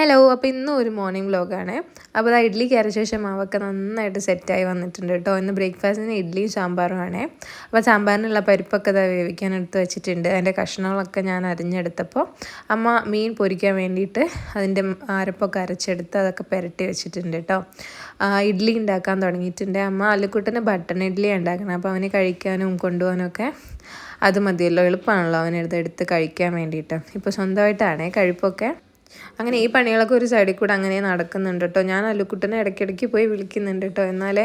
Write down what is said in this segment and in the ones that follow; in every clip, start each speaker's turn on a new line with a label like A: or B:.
A: Hello, അപ്പോൾ ഇന്നും ഒരു മോർണിംഗ് വ്ലോഗാണ്. അപ്പോൾ ആ ഇഡ്ഡലിക്ക് അരച്ച ശേഷം മാവൊക്കെ നന്നായിട്ട് സെറ്റായി വന്നിട്ടുണ്ട് കേട്ടോ. ഇന്ന് ബ്രേക്ക്ഫാസ്റ്റിന് ഇഡ്ഡലിയും സാമ്പാറും ആണ്. അപ്പോൾ സാമ്പാറിനുള്ള പരിപ്പൊക്കെ വേവിക്കാൻ എടുത്ത് വെച്ചിട്ടുണ്ട്. അതിൻ്റെ കഷ്ണങ്ങളൊക്കെ ഞാൻ അരിഞ്ഞെടുത്തപ്പോൾ അമ്മ മീൻ പൊരിക്കാൻ വേണ്ടിയിട്ട് അതിൻ്റെ അരപ്പൊക്കെ അരച്ചെടുത്ത് അതൊക്കെ പുരട്ടി വെച്ചിട്ടുണ്ട് കേട്ടോ. ഇഡ്ഡലി ഉണ്ടാക്കാൻ തുടങ്ങിയിട്ടുണ്ട്. അമ്മ അല്ലുക്കുട്ടന് ബട്ടൺ ഇഡ്ഡലിയാണ് ഉണ്ടാക്കണം. അപ്പോൾ അവന് കഴിക്കാനും കൊണ്ടുപോകാനൊക്കെ അത് മതിയല്ലോ, എളുപ്പമാണല്ലോ അവനെടുത്ത് കഴിക്കാൻ വേണ്ടിയിട്ട്. ഇപ്പോൾ സ്വന്തമായിട്ടാണ് കഴിപ്പൊക്കെ. അങ്ങനെ ഈ പണികളൊക്കെ ഒരു സൈഡിൽ കൂടെ അങ്ങനെ നടക്കുന്നുണ്ട് കേട്ടോ. ഞാൻ അല്ലുക്കുട്ടനെ ഇടയ്ക്കിടയ്ക്ക് പോയി വിളിക്കുന്നുണ്ട് കേട്ടോ. എന്നാലേ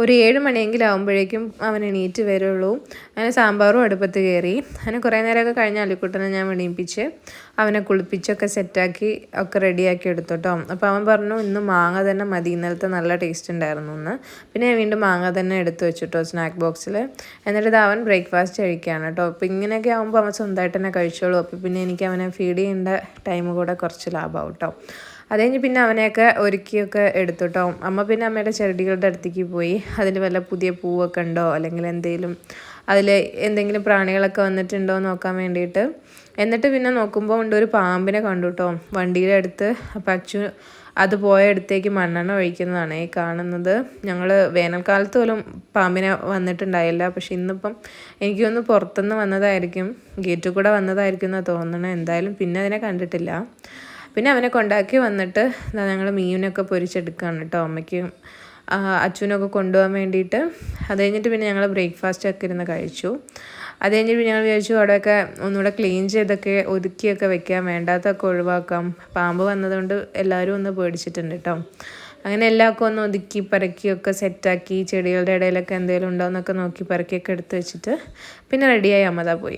A: ഒരു 7 മണിയെങ്കിലും ആകുമ്പോഴേക്കും അവൻ എണീറ്റ് വരുള്ളൂ. അങ്ങനെ സാമ്പാറും അടുപ്പത്ത് കയറി. അങ്ങനെ കുറേ നേരമൊക്കെ കഴിഞ്ഞ് അല്ലുക്കുട്ടനെ ഞാൻ വെളിയിപ്പിച്ച് അവനെ കുളിപ്പിച്ചൊക്കെ സെറ്റാക്കി ഒക്കെ റെഡിയാക്കി എടുത്തു കേട്ടോ. അപ്പോൾ അവൻ പറഞ്ഞു ഇന്ന് മാങ്ങ തന്നെ മതി, ഇന്നലത്തെ നല്ല ടേസ്റ്റ് ഉണ്ടായിരുന്നു എന്ന്. പിന്നെ ഞാൻ വീണ്ടും മാങ്ങ തന്നെ എടുത്ത് വെച്ചിട്ടോ സ്നാക്ക് ബോക്സിൽ. എന്നിട്ട് ഇത് അവൻ ബ്രേക്ക്ഫാസ്റ്റ് കഴിക്കുകയാണ് കേട്ടോ. അപ്പോൾ ഇങ്ങനെയൊക്കെ ആകുമ്പോൾ അവൻ സ്വന്തമായിട്ട് തന്നെ കഴിച്ചോളൂ. അപ്പോൾ പിന്നെ എനിക്ക് അവനെ ഫീഡ് ചെയ്യേണ്ട ടൈം കൂടെ കുറച്ച് ലാഭമാവും കേട്ടോ. അത് കഴിഞ്ഞ് പിന്നെ അവനെയൊക്കെ ഒരുക്കിയൊക്കെ എടുത്തു കേട്ടോ. അമ്മ പിന്നെ അമ്മയുടെ ചെടികളുടെ അടുത്തേക്ക് പോയി അതിൽ വല്ല പുതിയ പൂവൊക്കെ ഉണ്ടോ അല്ലെങ്കിൽ അതിൽ എന്തെങ്കിലും പ്രാണികളൊക്കെ വന്നിട്ടുണ്ടോ എന്ന് നോക്കാൻ വേണ്ടിയിട്ട്. എന്നിട്ട് പിന്നെ നോക്കുമ്പോൾ ഉണ്ട് ഒരു പാമ്പിനെ കണ്ടു കേട്ടോ വണ്ടിയുടെ അടുത്ത്. അപ്പം അച്ചു അത് പോയ അടുത്തേക്ക് മണ്ണെണ്ണ ഒഴിക്കുന്നതാണ് ഈ കാണുന്നത്. ഞങ്ങൾ വേനൽക്കാലത്ത് പോലും പാമ്പിനെ വന്നിട്ടുണ്ടായില്ല. പക്ഷെ ഇന്നിപ്പം എനിക്കൊന്ന് പുറത്തുനിന്ന് വന്നതായിരിക്കും, ഗേറ്റിൽ കൂടെ വന്നതായിരിക്കും എന്നാണ് തോന്നണത്. എന്തായാലും പിന്നെ അതിനെ കണ്ടിട്ടില്ല. പിന്നെ അവനെ കൊണ്ടാക്കി വന്നിട്ട് ഞങ്ങൾ മീനൊക്കെ പൊരിച്ചെടുക്കുകയാണ് കേട്ടോ അമ്മയ്ക്കും അച്ഛനൊക്കെ കൊണ്ടുപോകാൻ വേണ്ടിയിട്ട്. അത് കഴിഞ്ഞിട്ട് പിന്നെ ഞങ്ങൾ ബ്രേക്ക്ഫാസ്റ്റ് ഒക്കെ ഇരുന്ന് കഴിച്ചു. അത് കഴിഞ്ഞിട്ട് പിന്നെ ഞങ്ങൾ വിചാരിച്ചു അവിടെയൊക്കെ ഒന്നുകൂടെ ക്ലീൻ ചെയ്തൊക്കെ ഒതുക്കിയൊക്കെ വെക്കാം, വേണ്ടാത്തൊക്കെ ഒഴിവാക്കാം. പാമ്പ് വന്നതുകൊണ്ട് എല്ലാവരും ഒന്ന് പേടിച്ചിട്ടുണ്ട് കേട്ടോ. അങ്ങനെ എല്ലാവർക്കും ഒന്ന് ഒതുക്കി പറക്കിയൊക്കെ സെറ്റാക്കി ചെടികളുടെ ഇടയിലൊക്കെ എന്തെങ്കിലും ഉണ്ടോ എന്നൊക്കെ നോക്കി പറക്കിയൊക്കെ എടുത്ത് വെച്ചിട്ട് പിന്നെ റെഡിയായി അമ്മ പോയി.